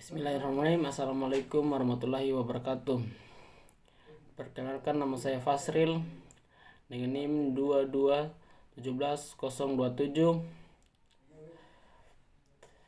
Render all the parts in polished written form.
Bismillahirrahmanirrahim. Assalamualaikum warahmatullahi wabarakatuh. Perkenalkan, nama saya Fasril dengan NIM 2217027.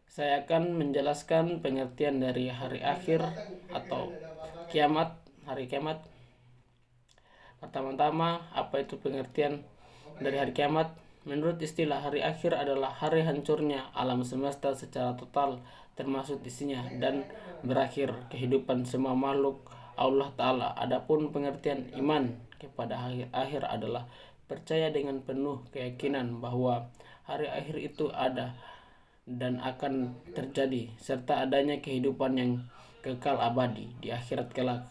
Saya akan menjelaskan pengertian dari hari akhir atau kiamat, hari kiamat. Pertama-tama, apa itu pengertian dari hari kiamat? Menurut istilah, hari akhir adalah hari hancurnya alam semesta secara total, termasuk isinya, dan berakhir kehidupan semua makhluk Allah Ta'ala. Adapun pengertian iman kepada hari akhir adalah percaya dengan penuh keyakinan bahwa hari akhir itu ada dan akan terjadi, serta adanya kehidupan yang kekal abadi di akhirat kelak.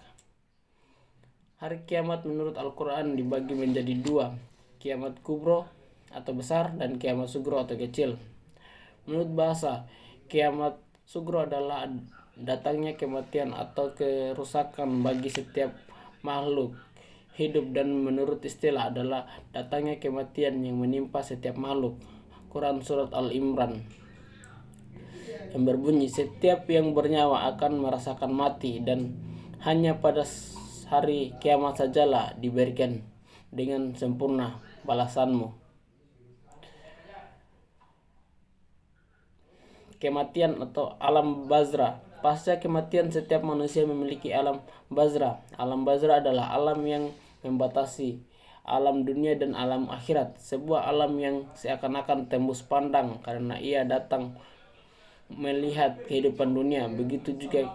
Hari kiamat menurut Al-Quran dibagi menjadi dua, kiamat kubro atau besar dan kiamat sugro atau kecil. Menurut bahasa, kiamat sugro adalah datangnya kematian atau kerusakan bagi setiap makhluk hidup, dan menurut istilah adalah datangnya kematian yang menimpa setiap makhluk. Quran Surat Al-Imran yang berbunyi, setiap yang bernyawa akan merasakan mati, dan hanya pada hari kiamat sajalah diberikan dengan sempurna balasanmu. Kematian atau alam bazra. Pasca kematian, setiap manusia memiliki alam bazra. Alam bazra adalah alam yang membatasi alam dunia dan alam akhirat, sebuah alam yang seakan-akan tembus pandang karena ia datang melihat kehidupan dunia. Begitu juga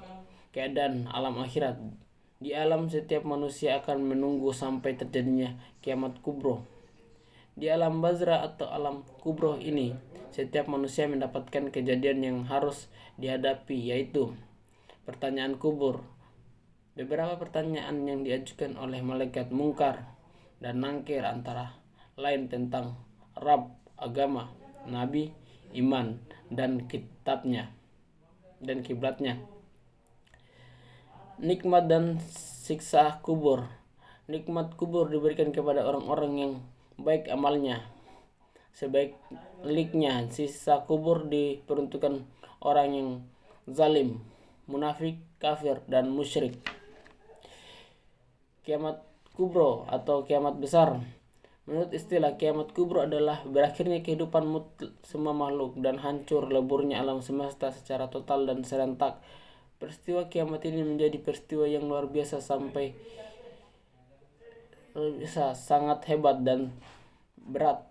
keadaan alam akhirat. Di alam, setiap manusia akan menunggu sampai terjadinya kiamat kubro. Di alam bazra atau alam kubro ini, setiap manusia mendapatkan kejadian yang harus dihadapi, yaitu pertanyaan kubur. Beberapa pertanyaan yang diajukan oleh malaikat Munkar dan Nangkir antara lain tentang Rabb, agama, nabi, iman, dan kitabnya dan kiblatnya. Nikmat dan siksa kubur. Nikmat kubur diberikan kepada orang-orang yang baik amalnya. Sebaliknya, sisa kubur diperuntukkan orang yang zalim, munafik, kafir, dan musyrik. Kiamat kubro atau kiamat besar. Menurut istilah, kiamat kubro adalah berakhirnya kehidupan semua makhluk dan hancur leburnya alam semesta secara total dan serentak. Peristiwa kiamat ini menjadi peristiwa yang luar biasa sangat hebat dan berat,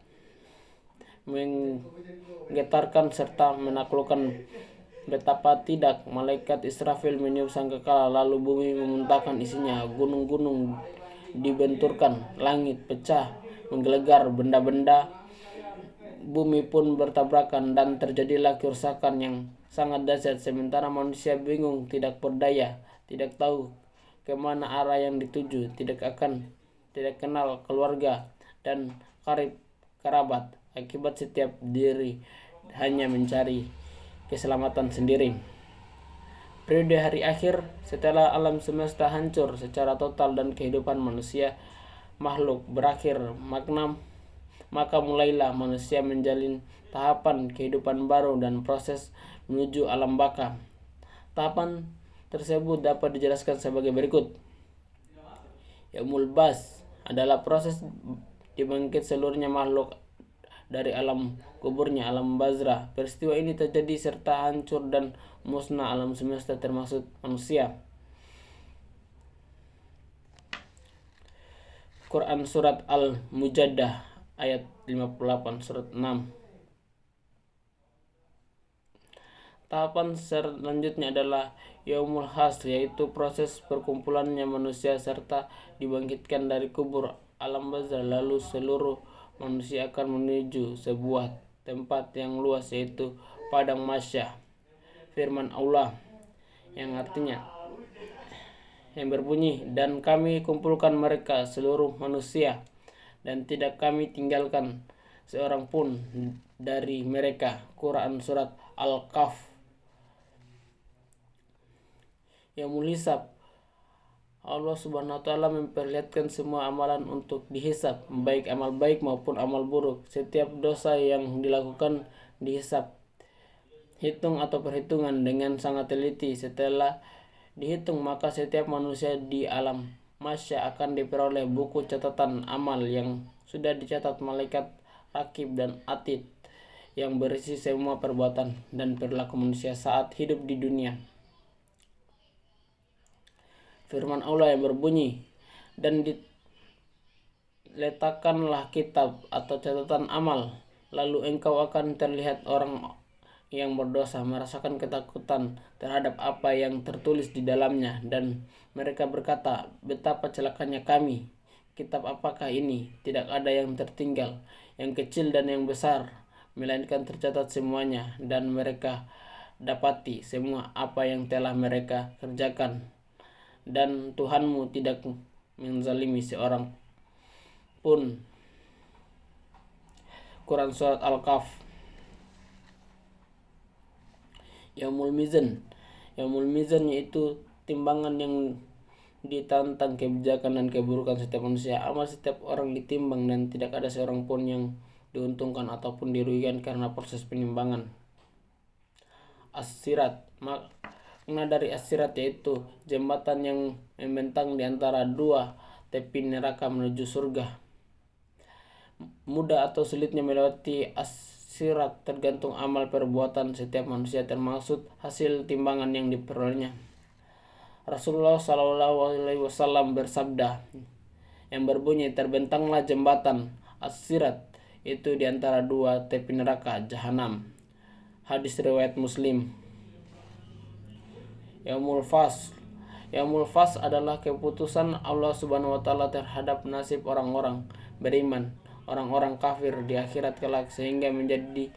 menggetarkan serta menaklukkan. Betapa tidak, malaikat Israfil meniup sangkakala, lalu bumi memuntahkan isinya, gunung-gunung dibenturkan, langit pecah menggelegar, benda-benda bumi pun bertabrakan, dan terjadilah kerusakan yang sangat dahsyat. Sementara manusia bingung, tidak berdaya, tidak tahu kemana arah yang dituju, tidak kenal keluarga dan karib kerabat. Akibat setiap diri hanya mencari keselamatan sendiri. Periode hari akhir, setelah alam semesta hancur secara total dan kehidupan manusia makhluk berakhir maka mulailah manusia menjalin tahapan kehidupan baru dan proses menuju alam baka. Tahapan tersebut dapat dijelaskan sebagai berikut. Yaumul Bas adalah proses dibangkit seluruhnya makhluk dari alam kuburnya, alam bazra. Peristiwa ini terjadi serta hancur dan musnah alam semesta termasuk manusia. Quran Surat Al-Mujaddah ayat 58, surat 6. Tahapan selanjutnya adalah Yaumul Hasr, yaitu proses perkumpulannya manusia serta dibangkitkan dari kubur alam bazar. Lalu seluruh manusia akan menuju sebuah tempat yang luas, yaitu padang mahsyar. Firman Allah yang berbunyi, dan kami kumpulkan mereka seluruh manusia, dan tidak kami tinggalkan seorang pun dari mereka. Quran Surat Al-Kahf. Yaumul Hisab. Allah Subhanahu wa Ta'ala memperlihatkan semua amalan untuk dihisab, baik amal baik maupun amal buruk. Setiap dosa yang dilakukan dihisab hitung atau perhitungan dengan sangat teliti. Setelah dihitung, maka setiap manusia di alam masya akan diperoleh buku catatan amal yang sudah dicatat malaikat Rakib dan Atid, yang berisi semua perbuatan dan perilaku manusia saat hidup di dunia. Firman Allah yang berbunyi, dan diletakkanlah kitab atau catatan amal, lalu engkau akan terlihat orang yang berdosa merasakan ketakutan terhadap apa yang tertulis di dalamnya, dan mereka berkata, betapa celakanya kami, kitab apakah ini? Tidak ada yang tertinggal, yang kecil dan yang besar, melainkan tercatat semuanya, dan mereka dapati semua apa yang telah mereka kerjakan, dan Tuhanmu tidak menzalimi seorang pun. Quran Surat Al-Kahf. Yaumul Mizan. Yaumul Mizan yaitu timbangan yang ditantang kebijakan dan keburukan setiap manusia. Amal setiap orang ditimbang dan tidak ada seorang pun yang diuntungkan ataupun dirugikan karena proses penimbangan. As-Sirat. Makna dari As-Sirat yaitu jembatan yang membentang di antara dua tepi neraka menuju surga. Mudah atau sulitnya melewati As-Sirat tergantung amal perbuatan setiap manusia, termaksud hasil timbangan yang diperolehnya. Rasulullah SAW bersabda yang berbunyi, terbentanglah jembatan As-Sirat itu di antara dua tepi neraka jahanam. Hadis riwayat Muslim. Yaumul Fasl. Yaumul Fasl adalah keputusan Allah Subhanahu wa taala terhadap nasib orang-orang beriman, orang-orang kafir di akhirat kelak, sehingga menjadi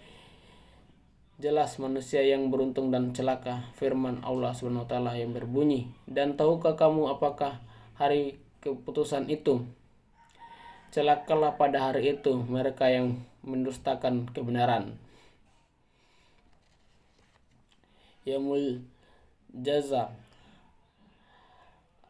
jelas manusia yang beruntung dan celaka. Firman Allah Subhanahu wa taala yang berbunyi, dan tahukah kamu apakah hari keputusan itu? Celakalah pada hari itu mereka yang mendustakan kebenaran. Yaumul Jaza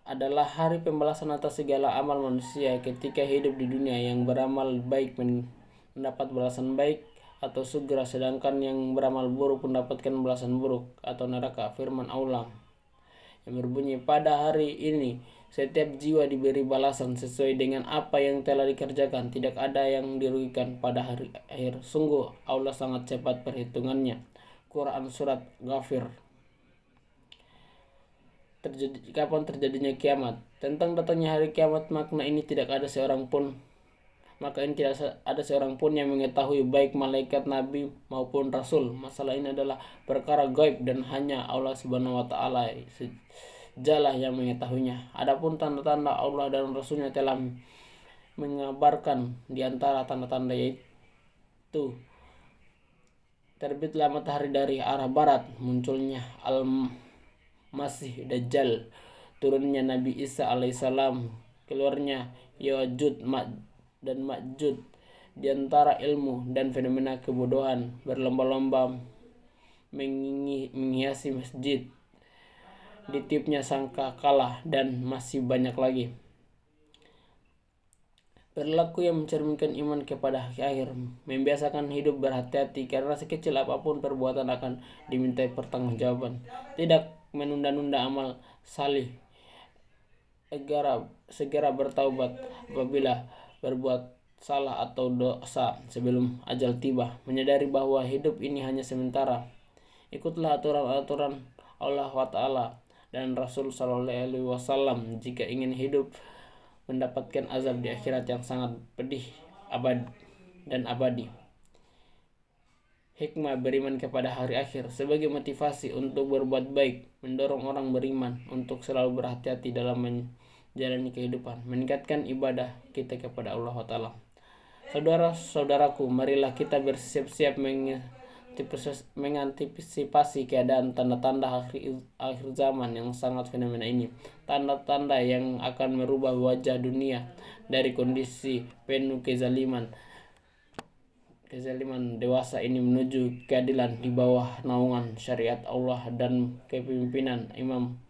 adalah hari pembalasan atas segala amal manusia ketika hidup di dunia. Yang beramal baik mendapat balasan baik atau surga, sedangkan yang beramal buruk mendapatkan balasan buruk atau neraka. Firman Allah yang berbunyi, pada hari ini setiap jiwa diberi balasan sesuai dengan apa yang telah dikerjakan, tidak ada yang dirugikan pada hari akhir. Sungguh Allah sangat cepat perhitungannya. Quran Surat Ghafir. Kapan terjadinya kiamat? Tentang datangnya hari kiamat, maka ini tidak ada seorang pun yang mengetahui, baik malaikat, nabi maupun rasul. Masalah ini adalah perkara gaib dan hanya Allah Subhanahu wa taala sajalah yang mengetahuinya. Adapun tanda-tanda Allah dan Rasulnya telah mengabarkan. Di antara tanda-tanda yaitu terbitlah matahari dari arah barat, munculnya Al-Masih Dajjal, turunnya Nabi Isa alaihissalam, keluarnya Ya'juj dan Ma'juj. Di antara ilmu dan fenomena kebodohan, berlomba-lomba menghiasi masjid, ditiupnya sangka kalah, dan masih banyak lagi. Perilaku yang mencerminkan iman kepada akhir, membiasakan hidup berhati-hati, karena sekecil apapun perbuatan akan dimintai pertanggungjawaban. Tidak menunda-nunda amal salih, segera bertaubat apabila berbuat salah atau dosa sebelum ajal tiba. Menyadari bahwa hidup ini hanya sementara. Ikutlah aturan-aturan Allah wa ta'ala dan Rasul SAW jika ingin hidup mendapatkan azab di akhirat yang sangat pedih dan abadi. Hikmah beriman kepada hari akhir sebagai motivasi untuk berbuat baik, mendorong orang beriman untuk selalu berhati-hati dalam menjalani kehidupan, meningkatkan ibadah kita kepada Allah Ta'ala. Saudara-saudaraku, marilah kita bersiap-siap mengantisipasi keadaan tanda-tanda akhir zaman yang sangat fenomena ini. Tanda-tanda yang akan merubah wajah dunia dari kondisi penuh kezaliman dewasa ini menuju keadilan di bawah naungan syariat Allah dan kepemimpinan Imam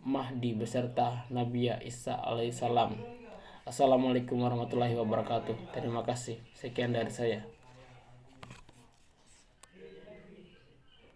Mahdi beserta Nabi Isa alaihissalam. Assalamualaikum warahmatullahi wabarakatuh. Terima kasih. Sekian dari saya.